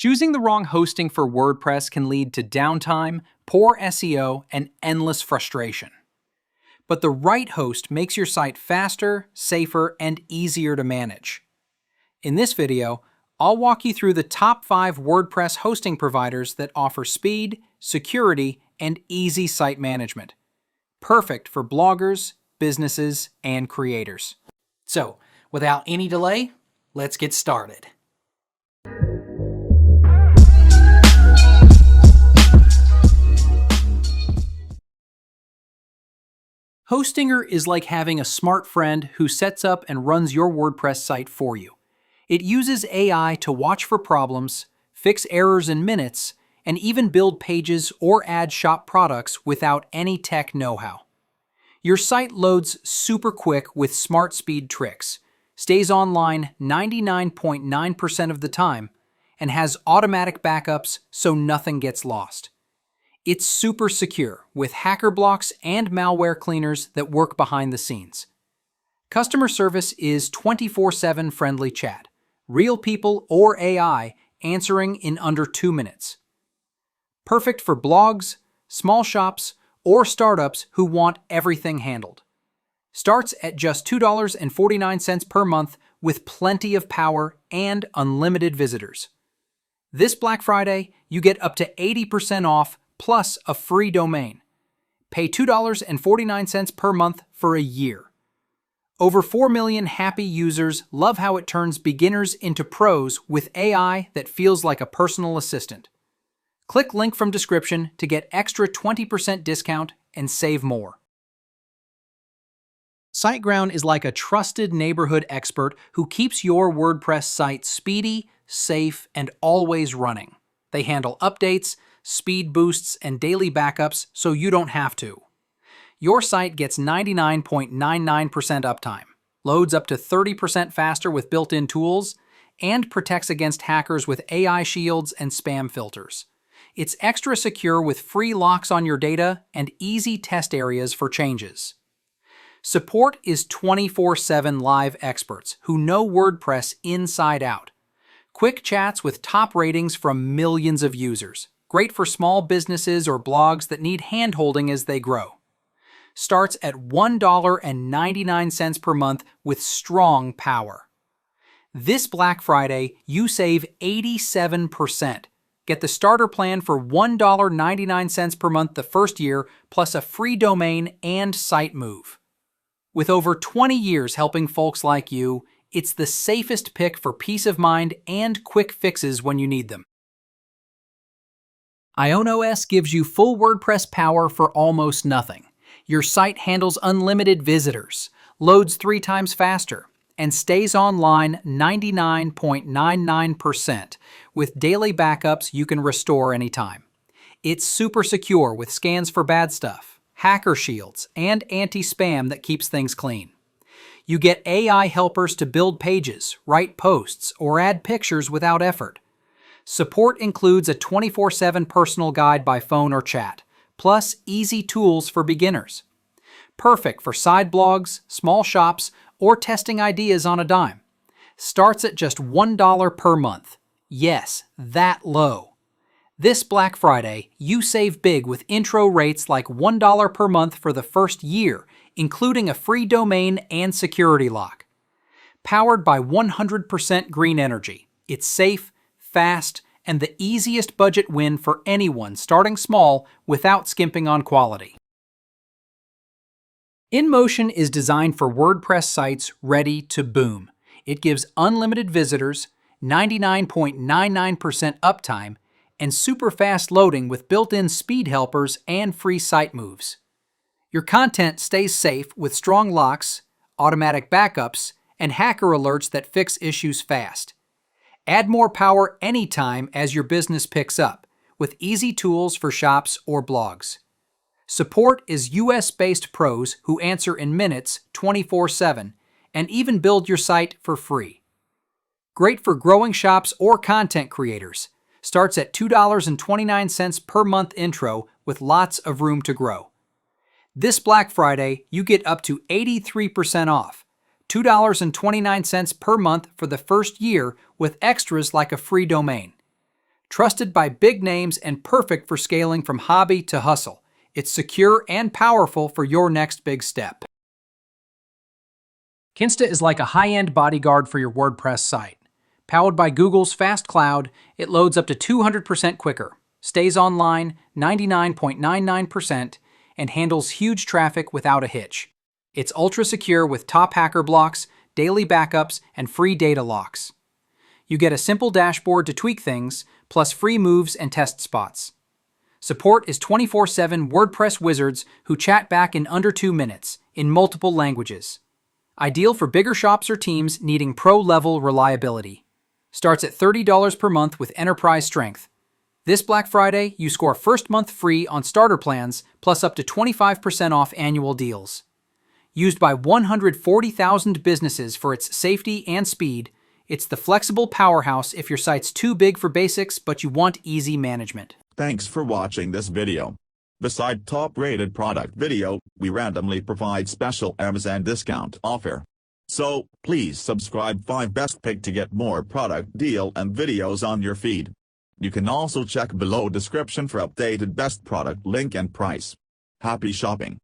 Choosing the wrong hosting for WordPress can lead to downtime, poor SEO, and endless frustration. But the right host makes your site faster, safer, and easier to manage. In this video, I'll walk you through the top 5 WordPress hosting providers that offer speed, security, and easy site management. Perfect for bloggers, businesses, and creators. So, without any delay, let's get started. Hostinger is like having a smart friend who sets up and runs your WordPress site for you. It uses AI to watch for problems, fix errors in minutes, and even build pages or add shop products without any tech know-how. Your site loads super quick with smart speed tricks, stays online 99.9% of the time, and has automatic backups so nothing gets lost. It's super secure with hacker blocks and malware cleaners that work behind the scenes. Customer service is 24/7 friendly chat, real people or AI answering in under 2 minutes. Perfect for blogs, small shops, or startups who want everything handled. Starts at just $2.49 per month with plenty of power and unlimited visitors. This Black Friday, you get up to 80% off plus a free domain. Pay $2.49 per month for a year. Over 4 million happy users love how it turns beginners into pros with AI that feels like a personal assistant. Click link from description to get extra 20% discount and save more. SiteGround is like a trusted neighborhood expert who keeps your WordPress site speedy, safe, and always running. They handle updates, speed boosts, and daily backups so you don't have to. Your site gets 99.99% uptime, loads up to 30% faster with built-in tools, and protects against hackers with AI shields and spam filters. It's extra secure with free locks on your data and easy test areas for changes. Support is 24/7 live experts who know WordPress inside out. Quick chats with top ratings from millions of users. Great for small businesses or blogs that need hand-holding as they grow. Starts at $1.99 per month with strong power. This Black Friday, you save 87%. Get the starter plan for $1.99 per month the first year, plus a free domain and site move. With over 20 years helping folks like you, it's the safest pick for peace of mind and quick fixes when you need them. IONOS gives you full WordPress power for almost nothing. Your site handles unlimited visitors, loads 3 times faster, and stays online 99.99% with daily backups you can restore anytime. It's super secure with scans for bad stuff, hacker shields, and anti-spam that keeps things clean. You get AI helpers to build pages, write posts, or add pictures without effort. Support includes a 24/7 personal guide by phone or chat, plus easy tools for beginners. Perfect for side blogs, small shops, or testing ideas on a dime. Starts at just $1 per month. Yes, that low. This Black Friday, you save big with intro rates like $1 per month for the first year, including a free domain and security lock. Powered by 100% green energy, it's safe, fast, and the easiest budget win for anyone starting small without skimping on quality. InMotion is designed for WordPress sites ready to boom. It gives unlimited visitors, 99.99% uptime, and super fast loading with built-in speed helpers and free site moves. Your content stays safe with strong locks, automatic backups, and hacker alerts that fix issues fast. Add more power anytime as your business picks up, with easy tools for shops or blogs. Support is US-based pros who answer in minutes 24/7 and even build your site for free. Great for growing shops or content creators. Starts at $2.29 per month intro with lots of room to grow. This Black Friday, you get up to 83% off, $2.29 per month for the first year with extras like a free domain. Trusted by big names and perfect for scaling from hobby to hustle. It's secure and powerful for your next big step. Kinsta is like a high-end bodyguard for your WordPress site. Powered by Google's Fast Cloud, it loads up to 200% quicker, stays online 99.99%, and handles huge traffic without a hitch. It's ultra-secure with top hacker blocks, daily backups, and free data locks. You get a simple dashboard to tweak things, plus free moves and test spots. Support is 24/7 WordPress wizards who chat back in under 2 minutes, in multiple languages. Ideal for bigger shops or teams needing pro-level reliability. Starts at $30 per month with enterprise strength. This Black Friday, you score first month free on starter plans, plus up to 25% off annual deals. Used by 140,000 businesses for its safety and speed, it's the flexible powerhouse if your site's too big for basics but you want easy management. Thanks for watching this video. Beside top-rated product video, we randomly provide special Amazon discount offer. So, please subscribe 5 Best Pick to get more product deal and videos on your feed. You can also check below description for updated best product link and price. Happy shopping!